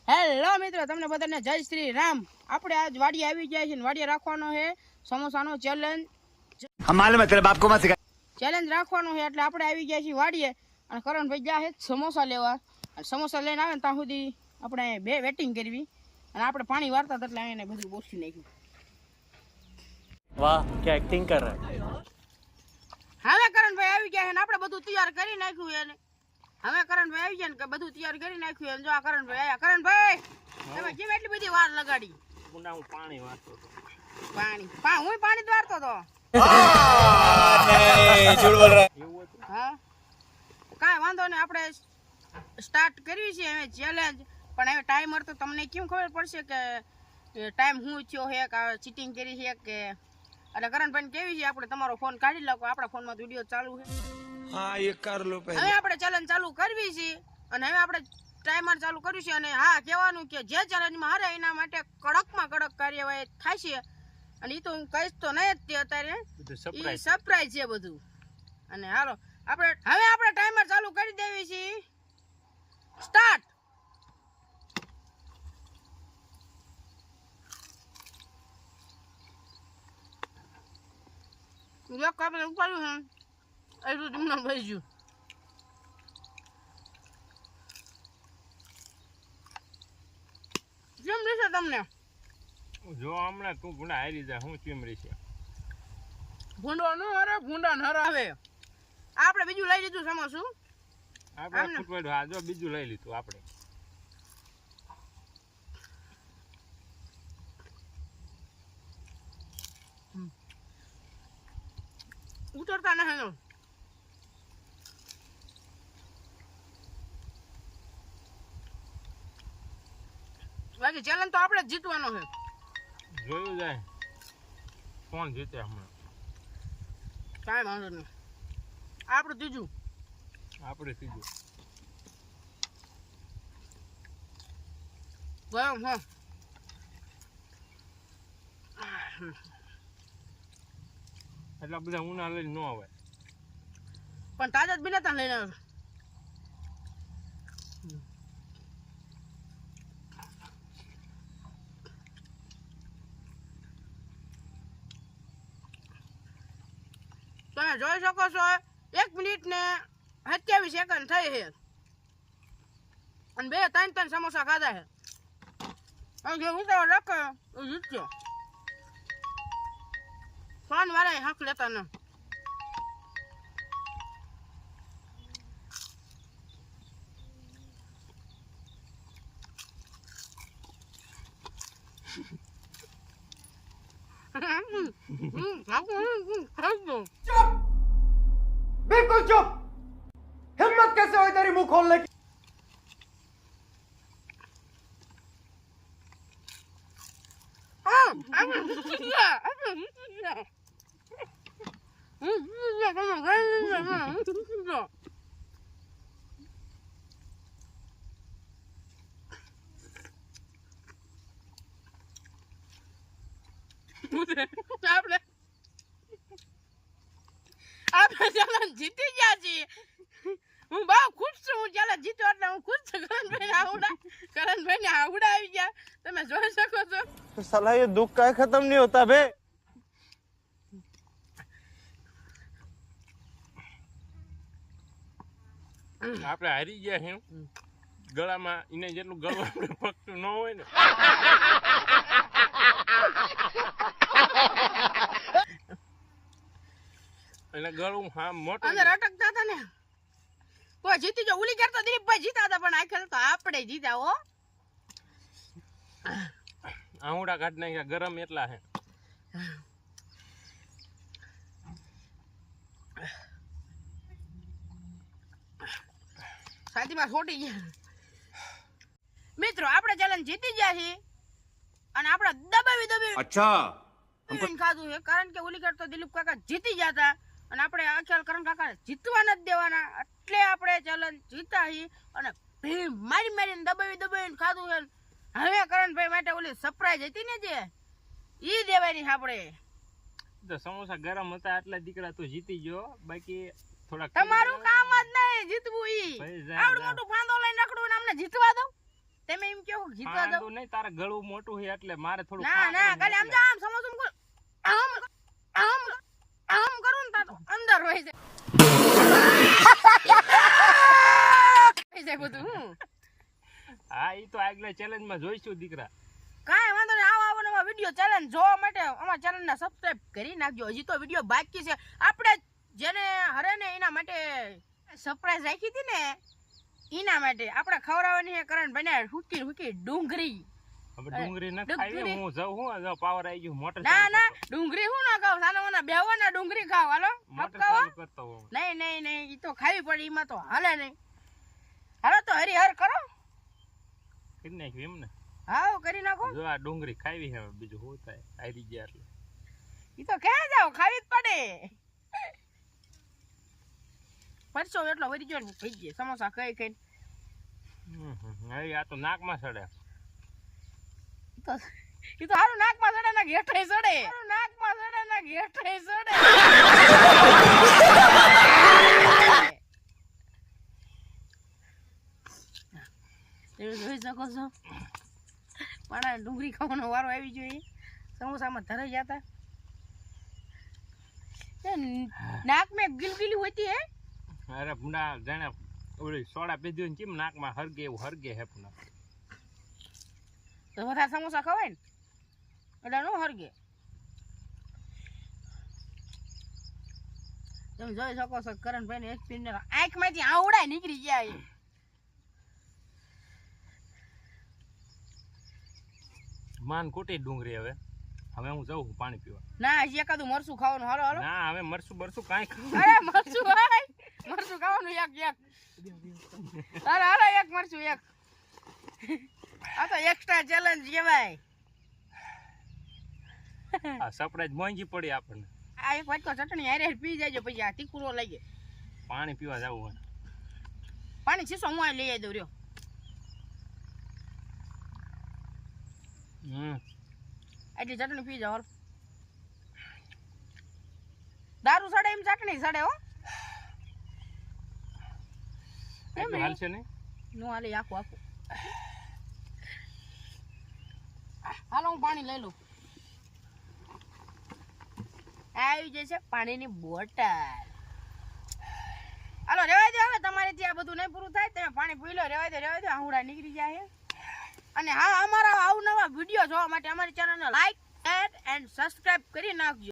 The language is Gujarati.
હેલો મિત્રો, તમને બધાને જય શ્રી રામ। આપણે આજ વાડી આવી ગયા છીએ। વાડી રાખવાનો છે સમોસાનો ચેલેન્જ। માલુમ હે તેરે બાપ કો મત સિખા। ચેલેન્જ રાખવાનો છે એટલે આપણે આવી ગયા છીએ વાડીએ અને કરણભાઈ ગયા છે સમોસા લેવા। અને સમોસા લઈને આવે ને ત્યાં સુધી આપણે બે વેટિંગ કરવી અને આપણે પાણી વારતા એટલે એને બધું બોસી નાખ્યું। વાહ, क्या एक्टिंग कर रहा है। હવે કરણભાઈ આવી ગયા છે ને આપણે બધું તૈયાર કરી નાખ્યું એને। હવે કરણભાઈ આવી ગયા ને કે બધું તૈયાર કરી નાખ્યું અને જો આ કરણભાઈ આયા। કરણભાઈ તમે કેમ એટલી બધી વાર લગાડી? હું પાણી વાળતો હતો। પાણી હું પાણી જ વારતો હતો। झूठ बोल रहा है। હા કાંઈ વાંધો નહીં, આપણે સ્ટાર્ટ કરવી છે હવે ચેલેન્જ। પણ હવે ટાઈમર તો તમને કેમ ખબર પડશે કે ટાઈમ હું થયો છે કે ચીટિંગ કરી છે કે એટલે કરણભાઈ કેવી છે આપણે તમારો ફોન કાઢી લો, આપણા ફોનમાં વિડીયો ચાલુ છે। हाँ ये कर लो पहले। હવે આપણે ચેલેન્જ ચાલુ કરવી છે અને હવે આપણે ટાઈમર ચાલુ કર્યું છે અને હા કહેવાનું કે જે ચેલેન્જમાં હારે એના માટે કડકમાં કડક કાર્યવાહી થાય છે। અને એ તો હું કહીશ તો નહીં જ તે અત્યારે, એ સરપ્રાઈઝ છે બધું। અને હાલો આપણે ટાઈમર ચાલુ કરી દેવી છે, સ્ટાર્ટ। એક આપણે ઉપાડ્યું છે એટલું તમને ભાઈ ગયું। કેમ રહેશે તમને? જો હમણાં તું ગુના હારી જાય હું કેમ રહેશે? ભૂંડો ન હરે, ભૂંડા ન હરાવે। આપણે બીજું લઈ લીધું સમોસું, આપણે ફૂટવાડું હા જો બીજું લઈ લીધું આપણે। ઉતરતા નહીં। બાકી ચેલેન્જ તો આપણે જ જીતવાનો છે। જોયું જાય કોણ જીતે હમણાં। કાંઈ વાંધો નહીં, આપણું ત્રીજું। આપણે સીધું ગરમ હા એટલા બધા ઉના લઈને ન આવે પણ તાજા જ બિના લઈને આવે। તમે જોઈ શકો છો 1 મિનિટ ને 27 સેકન્ડ થઈ છે અને 2-3 સમોસા ખાધા છે। અને જે ઉતાવળ રાખે એ જીતશે। ફોન વાળા હક લેતા ન। बिल्कुल चुप। हिम्मत कैसे हुई तेरी मुंह खोलने की? આપણે ચેલેન્જ જીતી ગયા છીએ। હું બહુ ખુશ છું, હું ચેલેન્જ જીત્યો એટલે હું ખુશ છું। કરણભાઈ આવડા આવી ગયા, તમે જોઈ શકો છો। तो साला ये दुख का खत्म नहीं होता बे। આપણે હારી ગયા છે ગળામાં એને જેટલું ગળું આપણે પકતું ન હોય ને એટલે ગળું હા મોટું અંદર અટકતા હતા ને તો જીતી જો। ઉલી કરતા દિલીપભાઈ જીતા હતા પણ આખેલ તો આપણે જીતા હો। આહુડા કાઢ નાખ્યા, ગરમ એટલા છે। સાચીમાં છોટી ગયા મિત્રો, આપણે ચેલેન્જ જીતી ગયા છીએ અને આપણે દબાવી अच्छा ખાધું છે। કારણ કે ઉલી કરતો દિલીપ કાકા જીતી ગયા હતા અને આપણે અખિલ કરણ કાકા જીતવા નથી દેવાના એટલે આપણે ચેલેન્જ જીતા છીએ અને મારીને દબાવીને ખાધું છે। હવે કરણભાઈ માટે ઓલી સરપ્રાઈઝ હતી ને જે ઈ દેવાની છે આપણે। તો સમોસા ગરમ હતા એટલે દીકરા તો જીતી ગયો, બાકી થોડા તમારું કામ જ નહીં જીતવું। ઈ આવડું મોટું ફાંદો લઈને રખડું ને અમને જીતવા દો? તમે એમ કેવું જીતવા દઉં પાંદું નહીં, તારે ગળું મોટું છે એટલે મારે થોડું ના ના ખાલી આમ તો આમ સમોસું કર આમ આમ આમ કરું ને તો અંદર હોય છે થઈ જાય બધું હા ઈ તો આગલા ચેલેન્જ માં જોઈશું દીકરા. કાંઈ વાંધો નહીં. આવા નવા વિડીયો ચેલેન્જ જોવા માટે અમારા ચેનલને સબસ્ક્રાઇબ કરી નાખજો. હજી તો વિડીયો બાકી છે. આપણે જેને હરે ને એના માટે સરપ્રાઈઝ રાખી હતી ને એના માટે આપણે ખવડાવવાની છે કરણ બને હુકી હુકી ડુંગળી. હવે ડુંગળી ન ખાવી, હું જાઉં હું પાવર આવી ગયું મોટર ના ના ડુંગળી હું ના ખાવ સાના મને બેવાના ડુંગળી ખાવ હાલો મોટર ખાવા ચાલુ કરતો હું. નહીં નહીં નહીં ઈ તો ખાવી પડે એમાં તો હાલે નહીં. હાલો તો હરિહર કરો. કરી નાખ્યું એમ ને. હા કરી નાખો. જો આ ડુંગળી ખાવી છે, બીજું શું થાય, હારી ગયા એટલે. ઈ તો ક્યાં જાવ ખાવી જ પડે. પરસો એટલો વધી ગયો ને થઈ ગયો સમોસા ખાઈ ખાઈ. હવે આ તો નાકમાં સડે. ઈ તો હારું નાકમાં સડે ના ઘેઠે સડે. હારું નાકમાં સડે ના ઘેઠે સડે. તમે જોઈ શકો છો મારા ડુંગળી ખાવાનો વારો આવી જોઈએ. સમોસામાં ધરાઈ જતા નાક મેં ગિલગિલી હોતી હે. અરે ભૂંડા જાણે ઓલી સોડા પીધી હોય ને કેમ નાકમાં હરગે એવું હરગે હે પૂના. તો વધારે સમોસા ખવાય ને એટલે નો હરગે. તમે જોઈ શકો છો કરણભાઈ ને એક્સપિરિયન્સ આંખમાંથી આવડા નીકળી ગયા. માન કુટી ડુંગળી. હવે હવે હું જાઉં પાણી પીવા. ના હજી એકાદું મરચું ખાવાનું. હાલો હાલો. ના હવે મરસું બરસું કાંઈ ખાવું. અરે મરચું ભાઈ મરચું ખાવાનું એક એક. અરે અરે એક મરચું એક. આ તો એક્સ્ટ્રા ચેલેન્જ કહેવાય. આ સરપ્રાઈઝ મોંઘી પડી આપણને. આ એક વાટકો ચટણી હારે પી જાયજો પછી આ તીખુરો લઈએ. પાણી પીવા જવું હોય. પાણી શીશો હું આ લઈ આવી દઉં રહ્યો. એટલી ચટણી પી જાવ. દારૂ સડે એમ ચટણી સડે હો. એટલું હાલશે નહીં. નું હાલે આખું આખું. હાલો હું પાણી લઈ લઉં. આવી જશે પાણીની બોટલ. હાલો રેવાય દો. હવે તમારે ત્યાં બધું નહીં પૂરું થાય તમે પાણી પી લો. રેવાય દો આહુડા નીકળી જાય. અને હા અમારા આવું નવા વિડીયો જોવા માટે અમારી ચેનલને લાઈક એન્ડ સબસ્ક્રાઇબ કરી નાખજો.